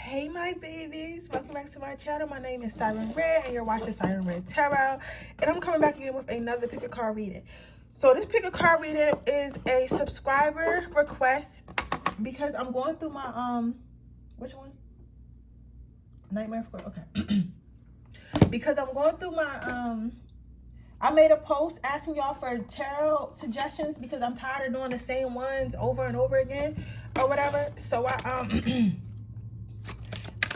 Hey my babies, welcome back to my channel. My name is Siren Redd and you're watching Siren Redd Tarot, and I'm coming back again with another pick a card reading. So this pick a card reading is a subscriber request because I'm going through my which one? Nightmare for okay. Because I'm going through my I made a post asking y'all for tarot suggestions because I'm tired of doing the same ones over and over again or whatever. So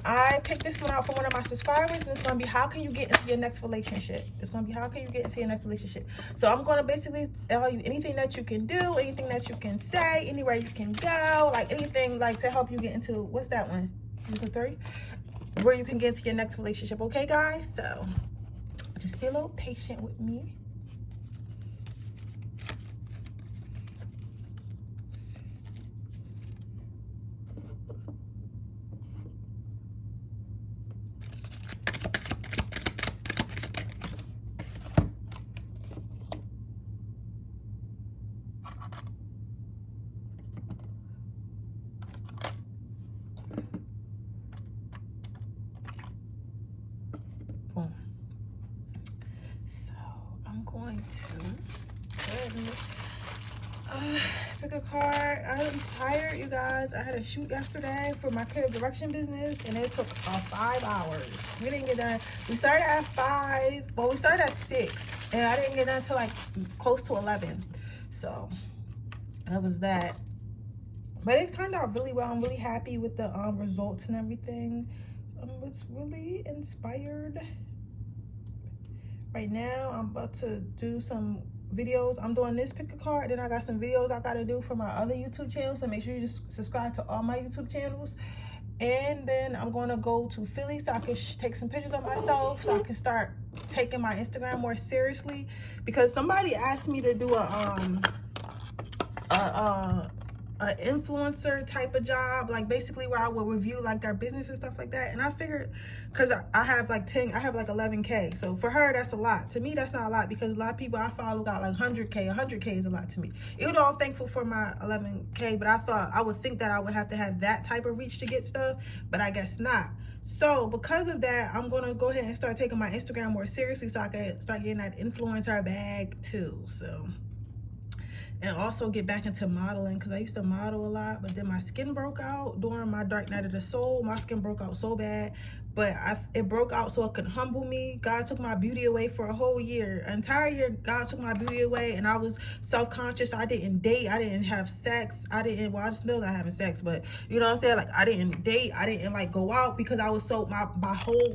I picked this one out for one of my subscribers, and it's going to be how can you get into your next relationship. It's going to be how can you get into your next relationship. So I'm going to basically tell you anything that you can do, anything that you can say, anywhere you can go, like anything like to help you get into, what's that one? 3? Where you can get into your next relationship. Okay, guys? So just be a little patient with me. Boom. So I'm going to pick a card. I'm tired, you guys. I had a shoot yesterday for my creative direction business, and it took 5 hours. We didn't get done. We started at 5. Well, we started at 6, and I didn't get done until like close to 11. So that was that. But it turned out really well. I'm really happy with the results and everything. It's really inspired. Right now, I'm about to do some videos. I'm doing this pick a card, then I got some videos I gotta do for my other YouTube channel, so make sure you just subscribe to all my YouTube channels. And then I'm going to go to Philly so I can take some pictures of myself, so I can start taking my Instagram more seriously, because somebody asked me to do an influencer type of job, like basically where I would review like their business and stuff like that. And I figured, because I have like 11K, so for her that's a lot. To me that's not a lot, because a lot of people I follow got like 100K is a lot to me. Even though I'm thankful for my 11K, but I would think that I would have to have that type of reach to get stuff, but I guess not. So because of that, I'm gonna go ahead and start taking my Instagram more seriously, so I can start getting that influencer bag too. So, and also get back into modeling, because I used to model a lot, but then my skin broke out during my dark night of the soul. My skin broke out so bad, but it broke out so it could humble me. God took my beauty away for a whole year, an entire year. God took my beauty away, and I was self-conscious. I didn't date, I didn't have sex, well, I'm still not having sex, but you know what I'm saying, like I didn't date, I didn't like go out, because I was so,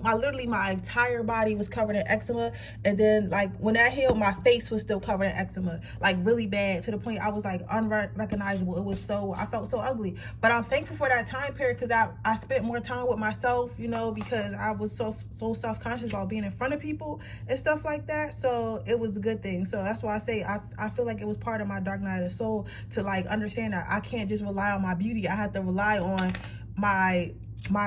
literally my entire body was covered in eczema. And then like when that healed, my face was still covered in eczema, like really bad, to the point I was like unrecognizable. It was so, I felt so ugly. But I'm thankful for that time period, because I spent more time with myself, you know, because I was so self-conscious about being in front of people and stuff like that. So it was a good thing. So that's why I say I feel like it was part of my dark night of the soul to like understand that I can't just rely on my beauty. I have to rely on my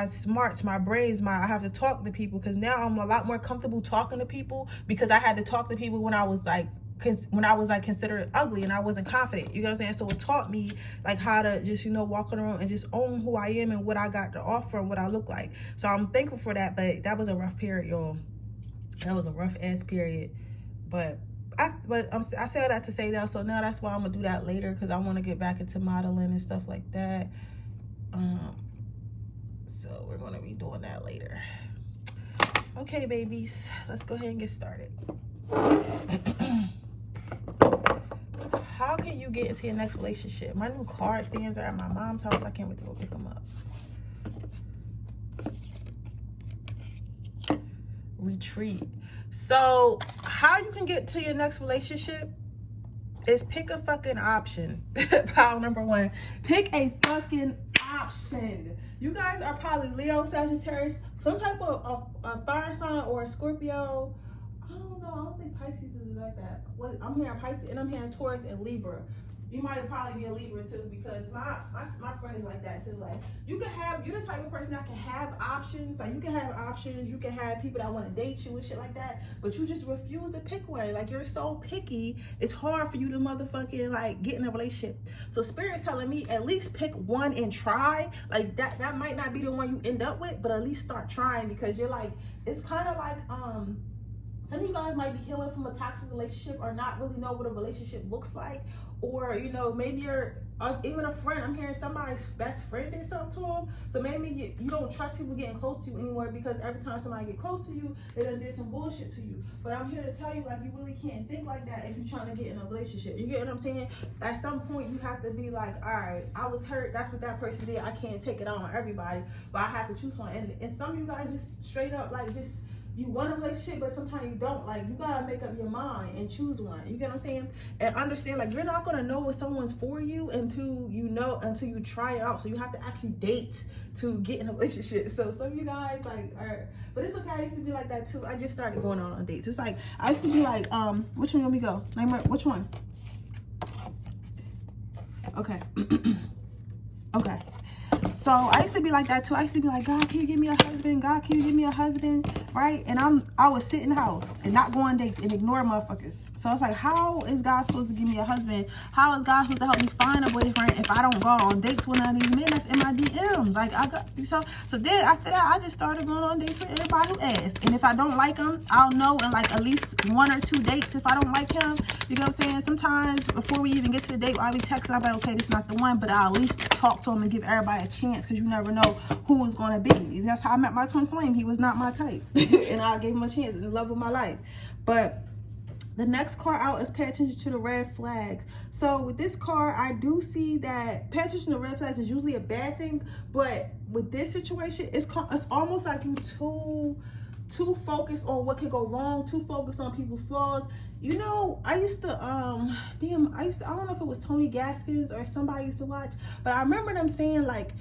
smarts, my brains, I have to talk to people, because now I'm a lot more comfortable talking to people, because I had to talk to people when I was like considered ugly and I wasn't confident, you know what I'm saying? So it taught me like how to just, you know, walk around and just own who I am and what I got to offer and what I look like. So I'm thankful for that. But that was a rough period, y'all. That was a rough ass period. But I say all that to say that. So now that's why I'm gonna do that later, because I want to get back into modeling and stuff like that. So we're gonna be doing that later. Okay, babies, let's go ahead and get started. How can you get into your next relationship? My new card stands are at my mom's house. I can't wait to go pick them up. Retreat. So how you can get to your next relationship is pick a fucking option. Pile number 1. Pick a fucking option. You guys are probably Leo, Sagittarius, some type of a fire sign, or a Scorpio. I don't know. I don't think Pisces is like that. I'm hearing Pisces, and I'm hearing Taurus and Libra. You might probably be a Libra too, because my friend is like that too. Like, you're the type of person that can have options. Like, you can have options, you can have people that want to date you and shit like that, but you just refuse to pick one. Like, you're so picky, it's hard for you to motherfucking like get in a relationship. So Spirit's telling me at least pick one and try. Like, that might not be the one you end up with, but at least start trying, because you're like, it's kind of like some of you guys might be healing from a toxic relationship, or not really know what a relationship looks like. Or, you know, maybe you're even a friend. I'm hearing somebody's best friend did something to them. So maybe you don't trust people getting close to you anymore, because every time somebody get close to you, they done did some bullshit to you. But I'm here to tell you, like, you really can't think like that if you're trying to get in a relationship. You get what I'm saying? At some point, you have to be like, all right, I was hurt. That's what that person did. I can't take it on everybody, but I have to choose one. And some of you guys just straight up, like, just, you want a relationship, but sometimes you don't. Like, you gotta make up your mind and choose one. You get what I'm saying? And understand, like, you're not gonna know if someone's for you until you try it out. So you have to actually date to get in a relationship. So some of you guys, like, but it's okay. I used to be like that too. I just started going on dates. It's like, I used to be like, which one let me go? Name it, which one? Okay. Okay. So I used to be like that too. I used to be like, God, can you give me a husband? God, can you give me a husband? Right? And I would sit in the house and not go on dates and ignore motherfuckers. So it's like, how is God supposed to give me a husband? How is God supposed to help me find a boyfriend if I don't go on dates with none of these men that's in my DMs? Like, so then after that, I just started going on dates with everybody who asks. And if I don't like him, I'll know in like at least 1 or 2 dates if I don't like him. You know what I'm saying? Sometimes before we even get to the date, I'll be texting, I'll be like, okay, this is not the one, but I'll at least talk to him and give everybody a chance, because you never know who is going to be. That's how I met my twin flame. He was not my type. And I gave him a chance in the love of my life. But the next card out is pay attention to the red flags. So with this card, I do see that pay attention to red flags is usually a bad thing, but with this situation, it's almost like you too focused on what can go wrong, too focused on people's flaws. You know, I used to, I don't know if it was Tony Gaskins or somebody I used to watch, but I remember them saying, like,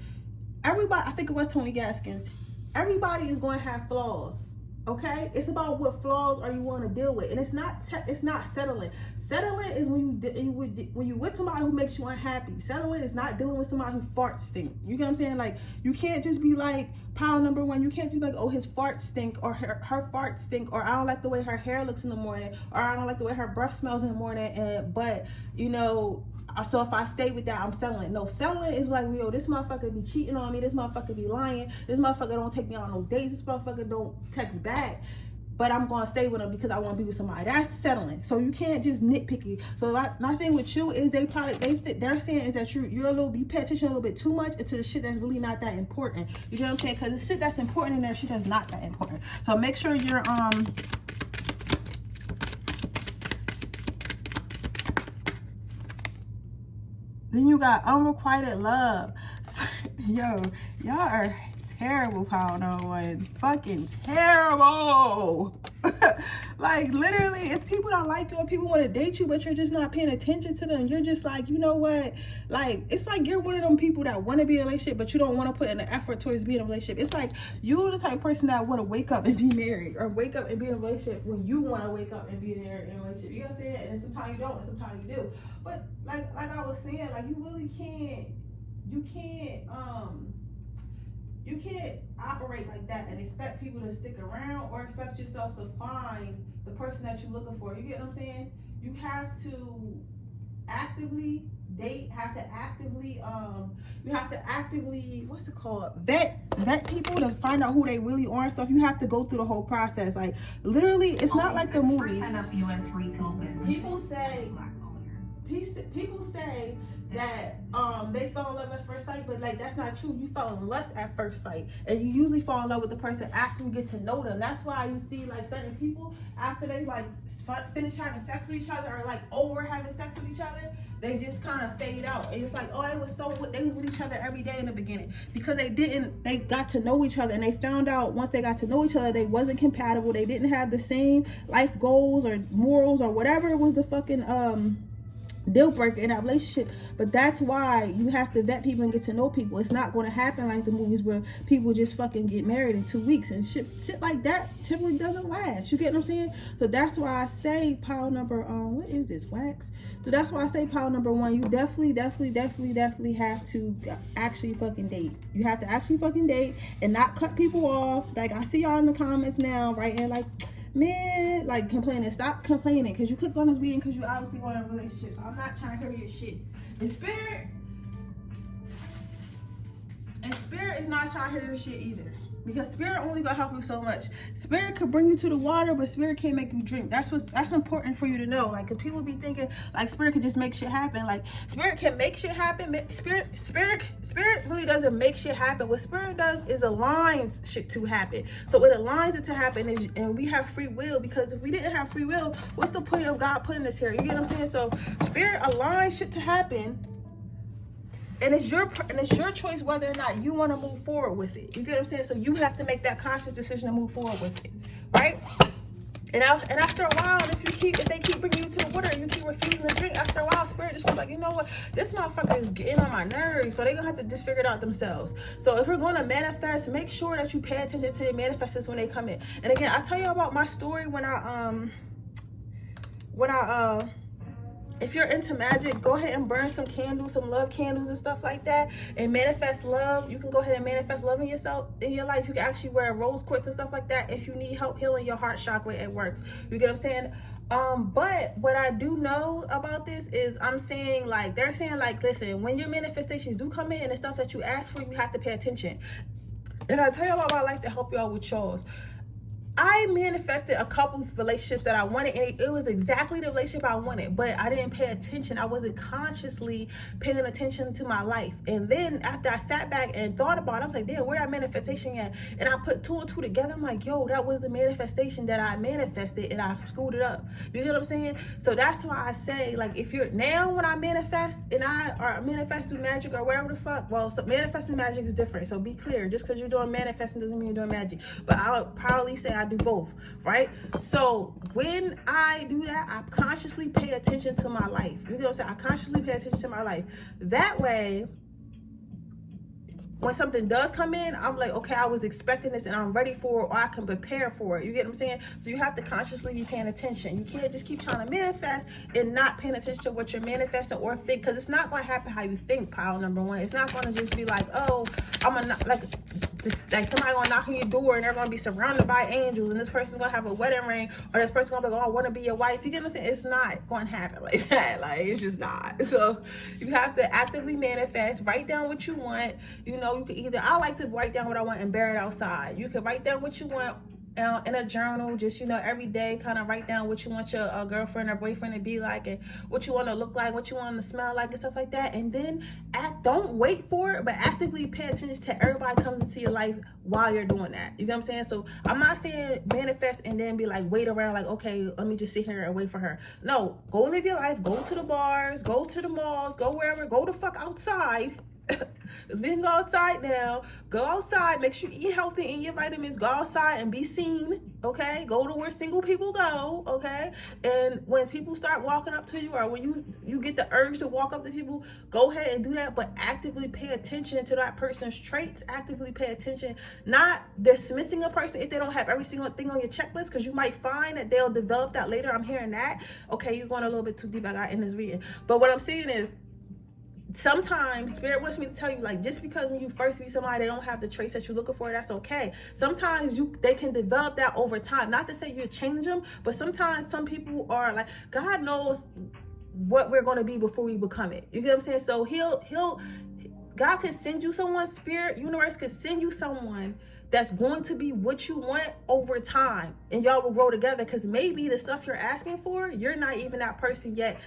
everybody, I think it was Tony Gaskins, everybody is going to have flaws, okay? It's about what flaws are you want to deal with, and it's not settling. Settling is when you with somebody who makes you unhappy. Settling is not dealing with somebody who farts stink. You get what I'm saying? Like, you can't just be like, pile number one, you can't just be like, oh, his farts stink, or her farts stink, or I don't like the way her hair looks in the morning, or I don't like the way her breath smells in the morning, but, you know, so if I stay with that, I'm settling. No, settling is like, yo, this motherfucker be cheating on me, this motherfucker be lying, this motherfucker don't take me on no dates, this motherfucker don't text back, but I'm going to stay with him because I want to be with somebody. That's settling. So you can't just nitpicky. So my thing with you is they're saying is that you pay attention a little bit too much into the shit that's really not that important. You get what I'm saying? Because the shit that's important in there, shit that's not that important. So make sure you're then you got unrequited love. So, yo, y'all are terrible, pile no one. Fucking terrible. Like, literally, it's people that like you and people want to date you, but you're just not paying attention to them. You're just like, you know what? Like, it's like you're one of them people that want to be in a relationship, but you don't want to put in the effort towards being in a relationship. It's like you're the type of person that want to wake up and be married, or wake up and be in a relationship when you want to wake up and be married in a relationship. You know what I'm saying? And sometimes you don't, and sometimes you do. But like I was saying, like, you really can't, you can't operate like that and expect people to stick around, or expect yourself to find the person that you're looking for. You get what I'm saying? You have to actively date, you have to actively, what's it called? Vet people to find out who they really are and stuff. You have to go through the whole process. Like, literally, it's not like the movies. People say that they fell in love at first sight, but like, that's not true. You fell in lust at first sight, and you usually fall in love with the person after you get to know them. That's why you see, like, certain people, after they like finish having sex with each other, or like over having sex with each other, they just kind of fade out. And it's like, oh, they were with each other every day in the beginning, because they got to know each other, and they found out once they got to know each other, they wasn't compatible. They didn't have the same life goals or morals or whatever it was, the fucking deal breaker in that relationship. But that's why you have to vet people and get to know people. It's not going to happen like the movies where people just fucking get married in 2 weeks and shit like that typically doesn't last. You get what I'm saying? So that's why I say pile number what is this, wax? So that's why I say pile number 1, you definitely have to actually fucking date. You have to actually fucking date and not cut people off. Like, I see y'all in the comments now, right? And like, man, like, complaining. Stop complaining, because you clicked on this video because you obviously want a relationship. So I'm not trying to hear your shit. And spirit is not trying to hear your shit either, because spirit only gonna help you so much. Spirit could bring you to the water, but spirit can't make you drink. That's important for you to know. Like, because people be thinking like spirit could just make shit happen. Like, spirit can make shit happen. Spirit really doesn't make shit happen. What spirit does is aligns shit to happen. So it aligns it to happen, and we have free will, because if we didn't have free will, what's the point of God putting us here? You get what I'm saying? So spirit aligns shit to happen. And it's your choice whether or not you want to move forward with it. You get what I'm saying? So you have to make that conscious decision to move forward with it, right? And after a while, if they keep bringing you to the water and you keep refusing to drink, after a while, spirit just goes like, you know what? This motherfucker is getting on my nerves. So they're gonna have to just figure it out themselves. So if we're gonna manifest, make sure that you pay attention to your manifestors when they come in. And again, I tell you about my story when if you're into magic, go ahead and burn some candles, some love candles and stuff like that, and manifest love. You can go ahead and manifest love in yourself, in your life. You can actually wear rose quartz and stuff like that if you need help healing your heart chakra. It works. You get what I'm saying? But what I do know about this is I'm saying, like, they're saying, like, listen, when your manifestations do come in and the stuff that you ask for, you have to pay attention. And I tell you about my life to help y'all with yours. I manifested a couple of relationships that I wanted, and it was exactly the relationship I wanted, but I didn't pay attention. I wasn't consciously paying attention to my life. And then after I sat back and thought about it, I was like, damn, where that manifestation at? And I put 2 and 2 together. I'm like, yo, that was the manifestation that I manifested, and I screwed it up. You get what I'm saying? So that's why I say, like, if you're now, when I manifest and I manifest through magic or whatever the fuck, well, so manifesting magic is different. So be clear, just because you're doing manifesting doesn't mean you're doing magic. But I would probably say I do both, right? So when I do that, I consciously pay attention to my life. You know what I'm saying? I consciously pay attention to my life. That way, when something does come in, I'm like, okay, I was expecting this and I'm ready for it, or I can prepare for it. You get what I'm saying? So you have to consciously be paying attention. You can't just keep trying to manifest and not paying attention to what you're manifesting or think, because it's not going to happen how you think, pile number 1. It's not going to just be like, oh, I'm going to, like somebody going to knock on your door and they're going to be surrounded by angels and this person's going to have a wedding ring, or this person's going to be like, oh, I want to be your wife. You get what I'm saying? It's not going to happen like that. Like, it's just not. So you have to actively manifest, write down what you want. You know, you can either, I like to write down what I want and bear it outside. You can write down what you want in a journal, just, you know, every day, kind of write down what you want your girlfriend or boyfriend to be like, and what you want to look like, what you want to smell like, and stuff like that. And then don't wait for it, but actively pay attention to everybody comes into your life while you're doing that. You know what I'm saying? So I'm not saying manifest and then be like, wait around, like, okay, let me just sit here and wait for her. No, go live your life, go to the bars, go to the malls, go wherever, go the fuck outside. Because we can go outside now. Go outside, make sure you eat healthy, eat your vitamins, go outside and be seen, okay? Go to where single people go, okay? And when people start walking up to you, or when you get the urge to walk up to people, go ahead and do that, but actively pay attention to that person's traits. Actively pay attention, not dismissing a person if they don't have every single thing on your checklist, because you might find that they'll develop that later. I'm hearing that. Okay, you're going a little bit too deep. I got in this reading. But what I'm saying is, sometimes spirit wants me to tell you, like, just because when you first meet somebody, they don't have the traits that you're looking for, that's okay. Sometimes they can develop that over time. Not to say you change them, but sometimes some people are like, God knows what we're going to be before we become it. You get what I'm saying? So God can send you someone, spirit, universe can send you someone that's going to be what you want over time, and y'all will grow together, because maybe the stuff you're asking for, you're not even that person yet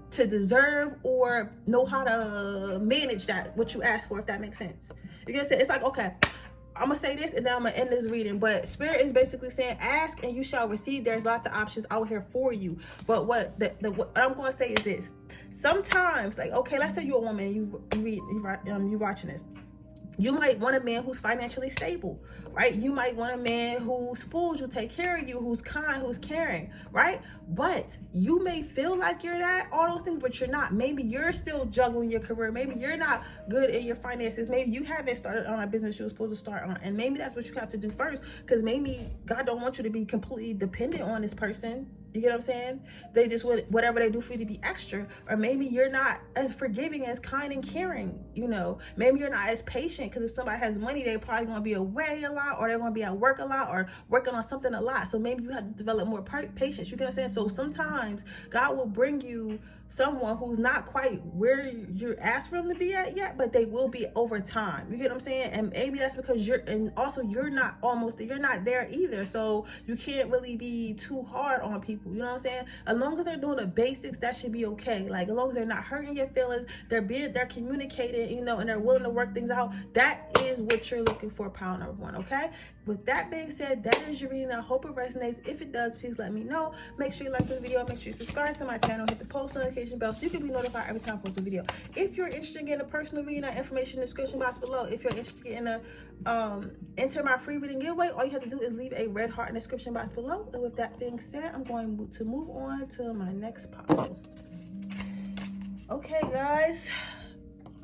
to deserve or know how to manage that, what you ask for, if that makes sense. You get what I'm saying? It's like, okay, I'm gonna say this and then I'm gonna end this reading, but spirit is basically saying, ask and you shall receive. There's lots of options out here for you. But what I'm gonna say is this: sometimes, like, okay, let's say you're a woman, you watching this, You might want a man who's financially stable, right? You might want a man who spoils you, take care of you, who's kind, who's caring, right? But you may feel like you're that, all those things, but you're not. Maybe you're still juggling your career. Maybe you're not good in your finances. Maybe you haven't started on a business you were supposed to start on. And maybe that's what you have to do first, because maybe God don't want you to be completely dependent on this person. You get what I'm saying? They just want whatever they do for you to be extra. Or maybe you're not as forgiving, as kind and caring, you know. Maybe you're not as patient, because if somebody has money, they're probably going to be away a lot, or they're going to be at work a lot, or working on something a lot. So maybe you have to develop more patience. You get what I'm saying? So sometimes God will bring you someone who's not quite where you're asked for them to be at yet, but they will be over time. You get what I'm saying? And maybe that's because you're not there either. So you can't really be too hard on people. You know what I'm saying? As long as they're doing the basics, that should be okay. Like, as long as they're not hurting your feelings, they're communicating, you know, and they're willing to work things out. That is what you're looking for, pile number one. Okay. With that being said, that is your reading. I hope it resonates. If it does, please let me know. Make sure you like this video. Make sure you subscribe to my channel. Hit the post notification bell so you can be notified every time I post a video. If you're interested in getting a personal reading, that information in the description box below. If you're interested in enter my free reading giveaway, all you have to do is leave a red heart in the description box below. And with that being said, I'm going to move on to my next pile. Okay, guys.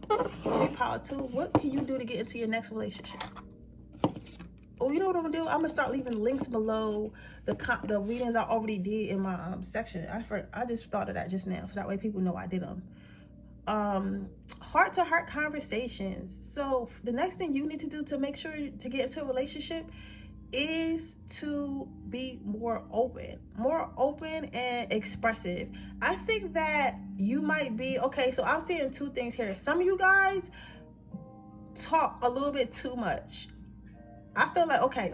Pile 2. What can you do to get into your next relationship? Oh, you know what I'm gonna do? I'm gonna start leaving links below the readings I already did in my section. I just thought of that just now, so that way people know I did them. Heart-to-heart conversations. So the next thing you need to do to make sure to get into a relationship is to be more open and expressive. I think that you might be okay. So I'm seeing two things here. Some of you guys talk a little bit too much. I feel like, okay.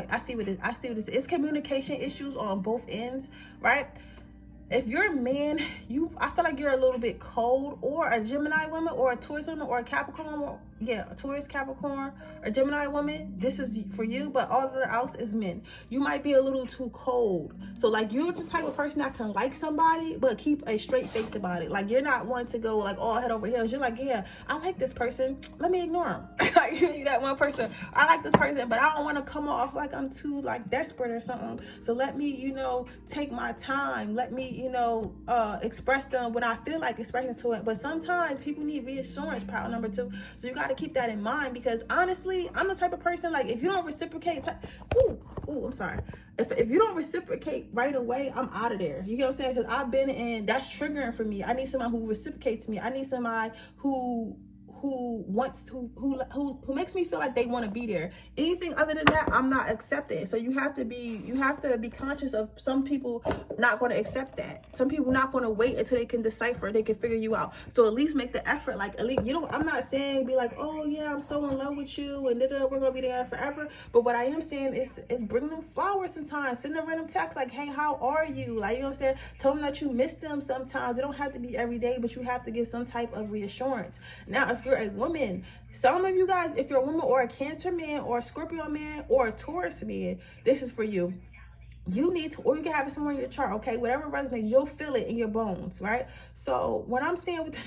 I see what this is. It's communication issues on both ends, right? If you're a man, I feel like you're a little bit cold, or a Gemini woman, or a Taurus woman, or a Capricorn woman. Yeah, a Taurus, Capricorn, or Gemini woman. This is for you, but all of the else is men. You might be a little too cold. So like, you're the type of person that can like somebody, but keep a straight face about it. Like, you're not one to go like all head over heels. You're like, yeah, I like this person. Let me ignore him. Like, you're that one person. I like this person, but I don't want to come off like I'm too like desperate or something. So let me, you know, take my time. Let me, you know, express them when I feel like expressing to it. But sometimes people need reassurance, pile number 2. So you got to keep that in mind, because honestly, I'm the type of person, like, if you don't reciprocate, I'm sorry. If you don't reciprocate right away, I'm out of there. You get what I'm saying? Because I've been in, that's triggering for me. I need somebody who reciprocates me. I need somebody who wants to, who makes me feel like they want to be there. Anything other than that, I'm not accepting. So you have to be conscious of some people not going to accept that. Some people not going to wait until they can decipher, they can figure you out. So at least make the effort. Like, at least, you know, I'm not saying be like, oh yeah, I'm so in love with you and we're gonna be there forever. But what I am saying is bring them flowers sometimes. Send them random texts like, hey, how are you? Like, you know what I'm saying? Tell them that you miss them sometimes. It don't have to be every day, but you have to give some type of reassurance. Now, if you're a woman, some of you guys, if you're a woman or a Cancer man or a Scorpio man or a Taurus man, this is for you. You need to, or you can have it somewhere in your chart, okay? Whatever resonates, you'll feel it in your bones, right? So what I'm saying with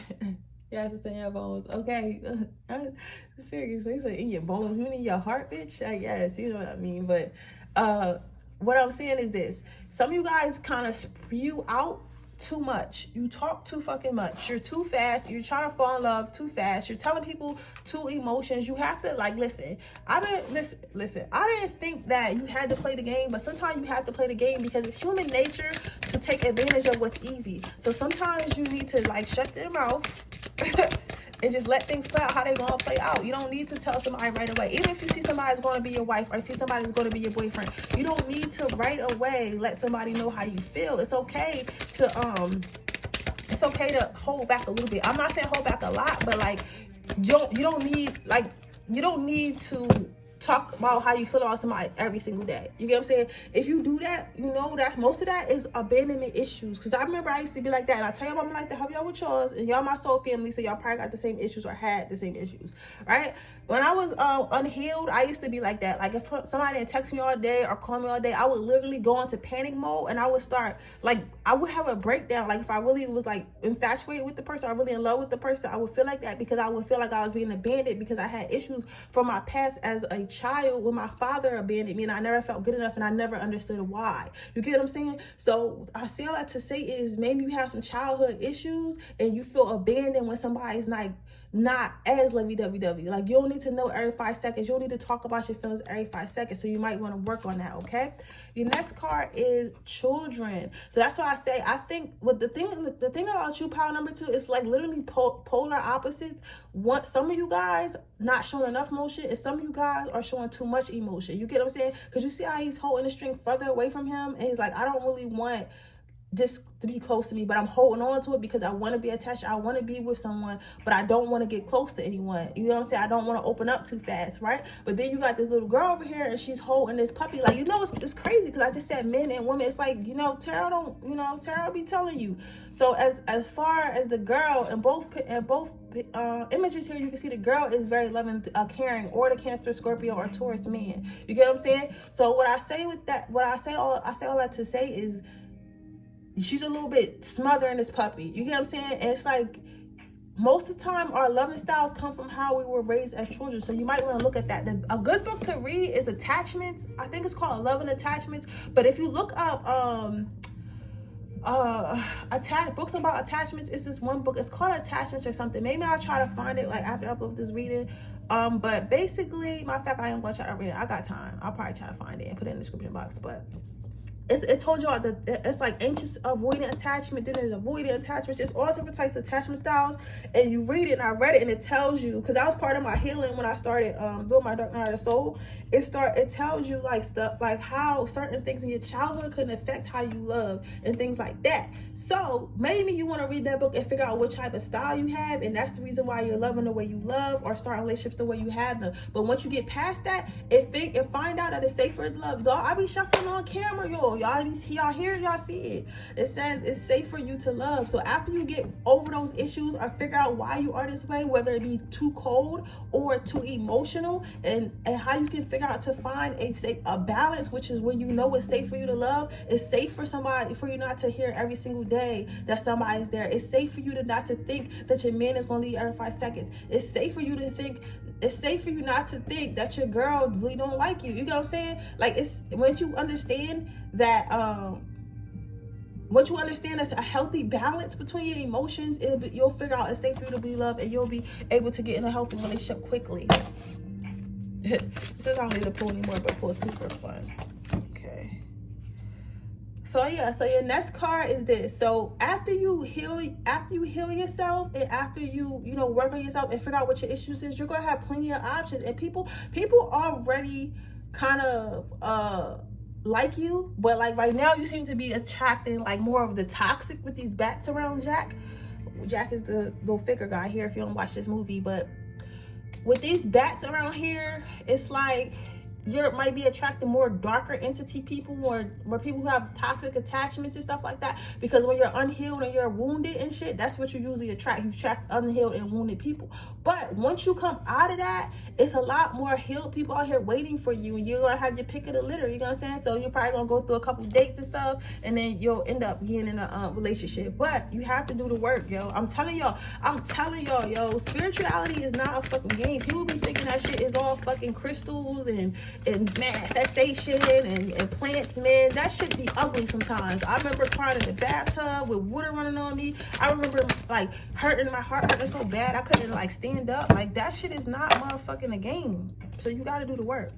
yeah, it's in your bones, okay? It's very expensive. In your bones, you mean in your heart, bitch? I guess, you know what I mean. But what I'm saying is this: some of you guys kind of spew out too much. You talk too fucking much. You're too fast. You're trying to fall in love too fast. You're telling people too emotions. You have to, like, listen. Listen. I didn't think that you had to play the game, but sometimes you have to play the game because it's human nature to take advantage of what's easy. So sometimes you need to, like, shut their mouth and just let things play out how they're going to play out. You don't need to tell somebody right away. Even if you see somebody's going to be your wife or see somebody's going to be your boyfriend, you don't need to right away let somebody know how you feel. It's okay to hold back a little bit. I'm not saying hold back a lot, but like, you don't need to talk about how you feel about somebody every single day. You get what I'm saying? If you do that, you know that most of that is abandonment issues. Because I remember I used to be like that, and I tell y'all I'm like to help y'all with yours, and y'all my soul family, so y'all probably got the same issues or had the same issues, right? When I was unhealed, I used to be like that. Like if somebody didn't text me all day or call me all day, I would literally go into panic mode, and I would start, like, I would have a breakdown. Like if I really was like infatuated with the person, or really in love with the person, I would feel like that, because I would feel like I was being abandoned, because I had issues from my past as a child when my father abandoned me, and I never felt good enough, and I never understood why. You get what I'm saying? So I say all that to say is, maybe you have some childhood issues and you feel abandoned when somebody's like not as lovey-dovey. Like, you don't need to know every 5 seconds. You don't need to talk about your feelings every 5 seconds. So you might want to work on that, okay? Your next card is children. So that's why I say, I think what the thing about you, power number 2, is like literally polar opposites. Some of you guys not showing enough emotion, and some of you guys are showing too much emotion. You get what I'm saying? Because you see how he's holding the string further away from him, and he's like, I don't really want this to be close to me, but I'm holding on to it because I want to be attached. I want to be with someone, but I don't want to get close to anyone. You know what I'm saying? I don't want to open up too fast, right? But then you got this little girl over here, and she's holding this puppy. Like, you know, it's crazy, because I just said men and women. It's like, you know, tarot be telling you. So as far as the girl, in both images here, you can see the girl is very loving, caring, or the Cancer, Scorpio, or Taurus man. You get what I'm saying? So what I say with that, I say all that to say is, she's a little bit smothering this puppy. You get what I'm saying? And it's like, most of the time our loving styles come from how we were raised as children. So you might want to look at that. A good book to read is Attachments. I think it's called Love and Attachments. But if you look up books about attachments, it's this one book. It's called Attachments or something. Maybe I'll try to find it like after I upload this reading. But basically, matter of fact, I am going to try to read it. I got time. I'll probably try to find it and put it in the description box. But it told you all that it's like anxious avoidant attachment, then there's avoidant attachment. It's all different types of attachment styles, and you read it, and I read it, and it tells you, because that was part of my healing when I started doing my Dark Night of the Soul. It tells you like stuff, like how certain things in your childhood can affect how you love and things like that. So maybe you want to read that book and figure out what type of style you have, and that's the reason why you're loving the way you love, or starting relationships the way you have them. But once you get past that and find out that it's safer to love, y'all, I be shuffling on camera, y'all hear, y'all see it. It says it's safe for you to love. So after you get over those issues, or figure out why you are this way, whether it be too cold or too emotional, and how you can figure out to find a balance, which is when you know it's safe for you to love. It's safe for you not to hear every single day that somebody's there. It's safe for you not to think that your man is going to leave every 5 seconds. It's safe for you not to think that your girl really don't like you. You know what I'm saying? Like, it's once you understand that there's a healthy balance between your emotions, you'll figure out it's safe for you to be loved, and you'll be able to get in a healthy relationship quickly. It says I don't need to pull anymore, but pull 2 for fun. Okay. So yeah, so your next card is this. So after you heal yourself, and after you work on yourself and figure out what your issues is, you're gonna have plenty of options. And people already kind of like you, but like right now you seem to be attracting like more of the toxic with these bats around Jack. Jack is the little figure guy here if you don't watch this movie, but with these bats around here, it's like you might be attracting more darker entity people, more people who have toxic attachments and stuff like that. Because when you're unhealed and you're wounded and shit, that's what you usually attract. You attract unhealed and wounded people. But once you come out of that, it's a lot more healed people out here waiting for you, and you're gonna have your pick of the litter. You know what I'm saying? So you're probably gonna go through a couple dates and stuff, and then you'll end up getting in a relationship. But you have to do the work, yo. I'm telling y'all, yo. Spirituality is not a fucking game. People be thinking that shit is all fucking crystals and manifestation and plants, man. That shit be ugly sometimes. I remember crying in the bathtub with water running on me. I remember like my heart hurting so bad I couldn't like stand up. Like, that shit is not motherfucking a game. So you gotta do the work.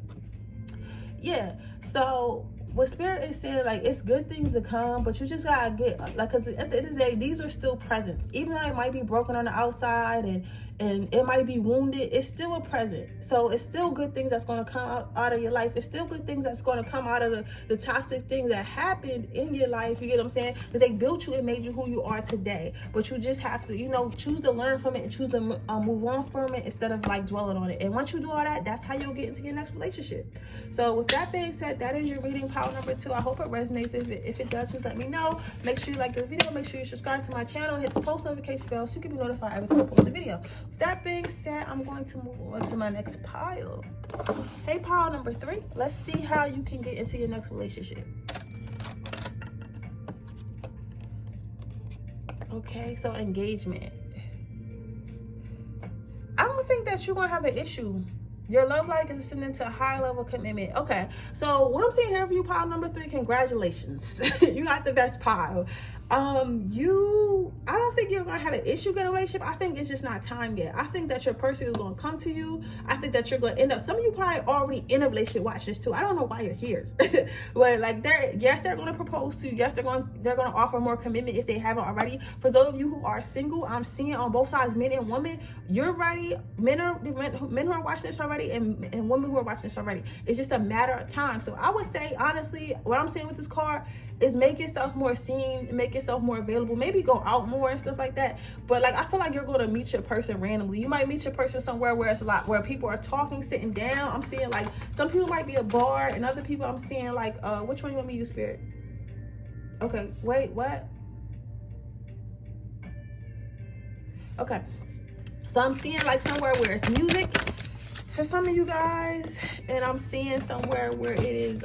Yeah. So what Spirit is saying, like, it's good things to come, but you just gotta get, like, because at the end of the day, these are still presents. Even though they might be broken on the outside and and it might be wounded, it's still a present. So it's still good things that's going to come out of your life. It's still good things that's going to come out of the toxic things that happened in your life. You get what I'm saying? Because they built you and made you who you are today. But you just have to, you know, choose to learn from it and choose to move on from it instead of like dwelling on it. And once you do all that, that's how you'll get into your next relationship. So with that being said, that is your reading pile number 2. I hope it resonates. If it does, please let me know. Make sure you like this video. Make sure you subscribe to my channel. Hit the post notification bell so you can be notified every time I post a video. With that being said, I'm going to move on to my next pile. Hey, pile number 3. Let's see how you can get into your next relationship. Okay, so engagement. I don't think that you're going to have an issue. Your love life is ascending to a high level commitment. Okay, so what I'm seeing here for you, pile number 3, congratulations. You got the best pile. I don't think you're gonna have an issue getting a relationship. I think it's just not time yet. I think that your person is gonna come to you. I think that you're gonna end up, some of you probably already in a relationship. Watch this too. I don't know why you're here. But like they're gonna propose to you. Yes, they're gonna offer more commitment if they haven't already. For those of you who are single, I'm seeing on both sides, men and women, you're ready. Men who are watching this already and women who are watching this already. It's just a matter of time. So I would say, honestly, what I'm saying with this card is make yourself more seen, make yourself more available, maybe go out more and stuff like that. But like, I feel like you're going to meet your person randomly. You might meet your person somewhere where it's a lot, where people are talking, sitting down. I'm seeing like some people might be a bar, and other people I'm seeing like, which one you want me to use, Spirit? Okay, wait, what? Okay, so I'm seeing like somewhere where it's music for some of you guys, and I'm seeing somewhere where it is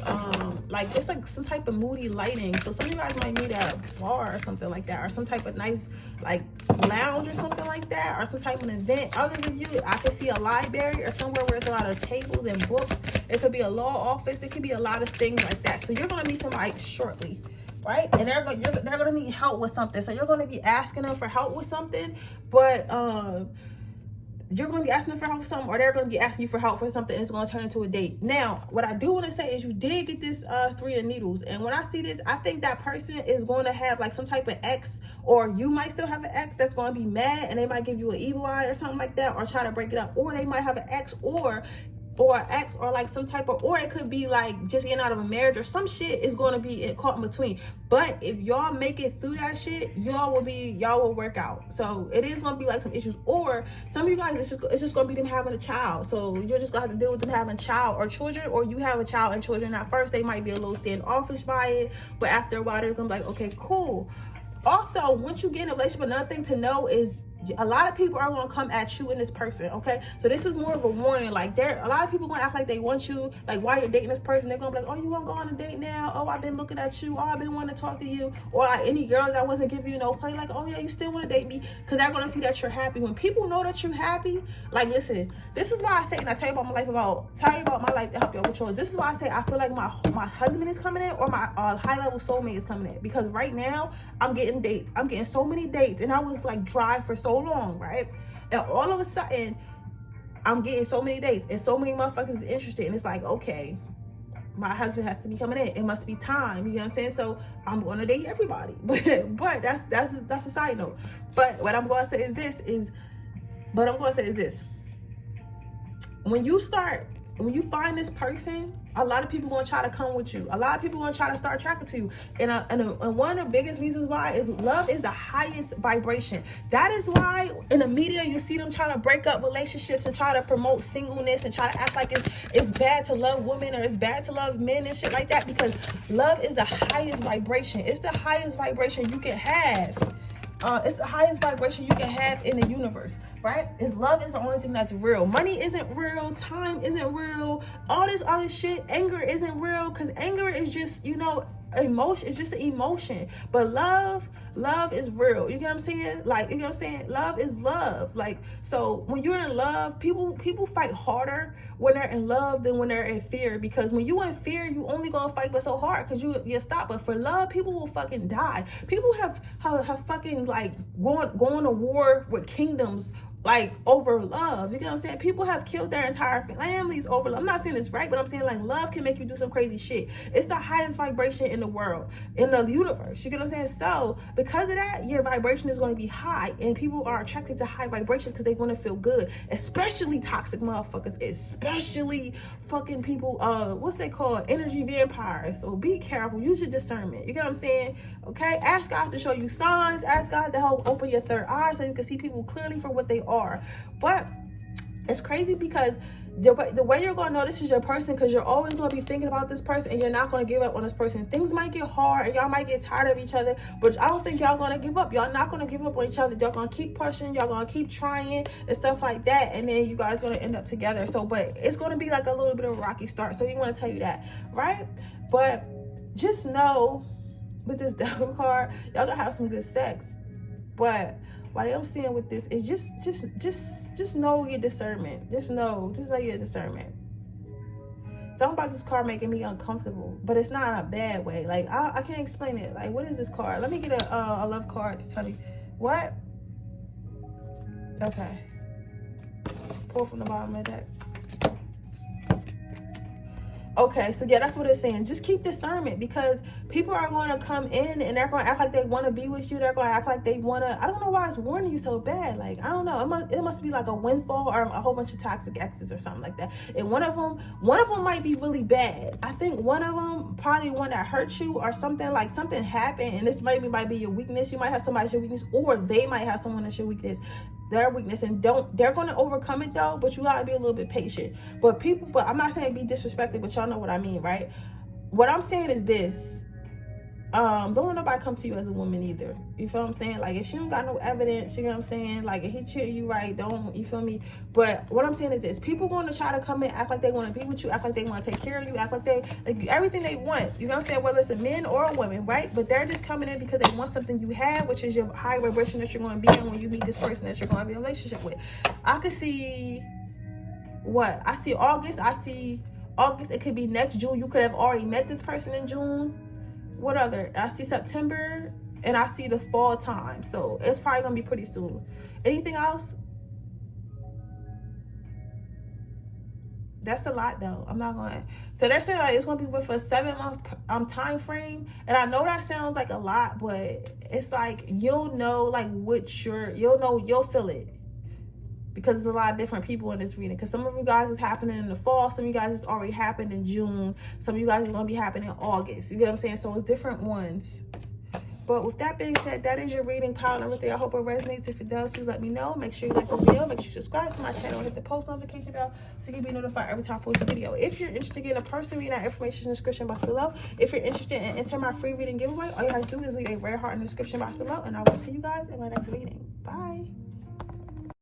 like it's like some type of moody lighting. So some of you guys might need a bar or something like that, or some type of nice like lounge or something like that, or some type of event. Others of you, I can see a library or somewhere where there's a lot of tables and books. It could be a law office. It could be a lot of things like that. So you're gonna meet somebody shortly, right? And they're gonna need help with something. So you're gonna be asking them for help with something, but you're going to be asking them for help for something, or they're going to be asking you for help for something, and it's going to turn into a date. Now, what I do want to say is you did get this 3 of needles, and when I see this, I think that person is going to have like some type of ex, or you might still have an ex that's going to be mad, and they might give you an evil eye or something like that, or try to break it up, or they might have an ex, or like some type of, or it could be like just getting out of a marriage, or some shit is going to be caught in between. But if y'all make it through that shit, y'all will work out. So it is going to be like some issues, or some of you guys, it's just going to be them having a child. So you're just going to have to deal with them having a child or children, or you have a child and children. At first they might be a little standoffish by it, but after a while they're going to be like, okay, cool. Also, once you get in a relationship, another thing to know is a lot of people are going to come at you and this person, okay? So this is more of a warning. Like, a lot of people going to act like they want you, like, while you're dating this person, they're going to be like, oh, you want to go on a date now? Oh, I've been looking at you. Oh, I've been wanting to talk to you. Or like any girls that wasn't giving you no play, like, oh, yeah, you still want to date me? Because they're going to see that you're happy. When people know that you're happy, like, listen, this is why I say, and I tell you about my life, to help you with yours. This is why I say I feel like my husband is coming in, or my high-level soulmate is coming in. Because right now, I'm getting dates. I'm getting so many dates, and I was, like, dry for so long, right? And all of a sudden, I'm getting so many dates, and so many motherfuckers is interested, and it's like, okay, my husband has to be coming in. It must be time. You know what I'm saying? So I'm going to date everybody. But that's a side note. But what I'm going to say is this. When you find this person, a lot of people going to try to come with you. A lot of people going to try to start attracted to you. And one of the biggest reasons why is love is the highest vibration. That is why in the media you see them trying to break up relationships and try to promote singleness and try to act like it's bad to love women or it's bad to love men and shit like that, because love is the highest vibration. It's the highest vibration you can have. It's the highest vibration you can have in the universe, right? Love is the only thing that's real. Money isn't real. Time isn't real. All this other shit, anger isn't real, because anger is just, emotion. It's just an emotion. But love is real. You get what I'm saying? Like, you know what I'm saying? Love is love. Like, so when you're in love, people fight harder when they're in love than when they're in fear, because when you in fear, you only gonna fight but so hard because you stop. But for love, people will fucking die. People have fucking like going to war with kingdoms like over love. You get what I'm saying? People have killed their entire families over love. I'm not saying it's right, but I'm saying like love can make you do some crazy shit. It's the highest vibration in the world, in the universe. You get what I'm saying? So because of that, your vibration is going to be high, and people are attracted to high vibrations because they want to feel good, especially toxic motherfuckers, especially fucking people, what's they call, energy vampires. So be careful. Use your discernment. You get what I'm saying? Okay, ask God to show you signs. Ask God to help open your third eye so you can see people clearly for what they are. But it's crazy because the way you're going to know this is your person, because you're always going to be thinking about this person, and you're not going to give up on this person. Things might get hard and y'all might get tired of each other, but I don't think y'all going to give up. Y'all not going to give up on each other. Y'all going to keep pushing. Y'all going to keep trying and stuff like that, and then you guys going to end up together. So, but it's going to be like a little bit of a rocky start. So you want to tell you that, right? But just know with this devil card, y'all going to have some good sex. But what I'm seeing with this is just know your discernment. Just know your discernment. Something about this card making me uncomfortable, but it's not in a bad way. Like I can't explain it. Like, what is this card? Let me get a love card to tell me what. Okay, pull from the bottom of that. Okay, so yeah, that's what it's saying. Just keep discernment, because people are going to come in and they're going to act like they want to be with you. They're going to act like they want to. I don't know why it's warning you so bad. Like, I don't know. It must be like a windfall or a whole bunch of toxic exes or something like that. And one of them might be really bad. I think one of them probably one that hurt you or something, like something happened, and this might be your weakness. You might have somebody as your weakness, or they might have someone as your weakness. Their weakness, and they're going to overcome it though, but you gotta be a little bit patient. But I'm not saying be disrespected, but y'all know what I mean, right? What I'm saying is this: don't let nobody come to you as a woman either. You feel what I'm saying? Like, if she don't got no evidence, you know what I'm saying? Like, if he treat you right, don't, you feel me? But what I'm saying is this: people going to try to come in, act like they want to be with you, act like they want to take care of you, act like they, like, everything they want. You know what I'm saying? Whether it's a man or a woman, right? But they're just coming in because they want something you have, which is your high vibration that you're going to be in when you meet this person that you're going to be in a relationship with. I could see what? I see August. It could be next June. You could have already met this person in June. What other? I see September, and I see the fall time. So it's probably gonna be pretty soon. Anything else? That's a lot though. I'm not going. So they're saying like it's gonna be with a 7-month time frame, and I know that sounds like a lot, but it's like you'll know like you'll feel it. Because there's a lot of different people in this reading. Because some of you guys is happening in the fall. Some of you guys it's already happened in June. Some of you guys is going to be happening in August. You get what I'm saying? So it's different ones. But with that being said, that is your reading, pile number 3. I hope it resonates. If it does, please let me know. Make sure you like the video. Make sure you subscribe to my channel and hit the post notification bell so you can be notified every time I post a video. If you're interested in getting a personal reading, that information in the description box below. If you're interested in entering my free reading giveaway, all you have to do is leave a red heart in the description box below. And I will see you guys in my next reading. Bye.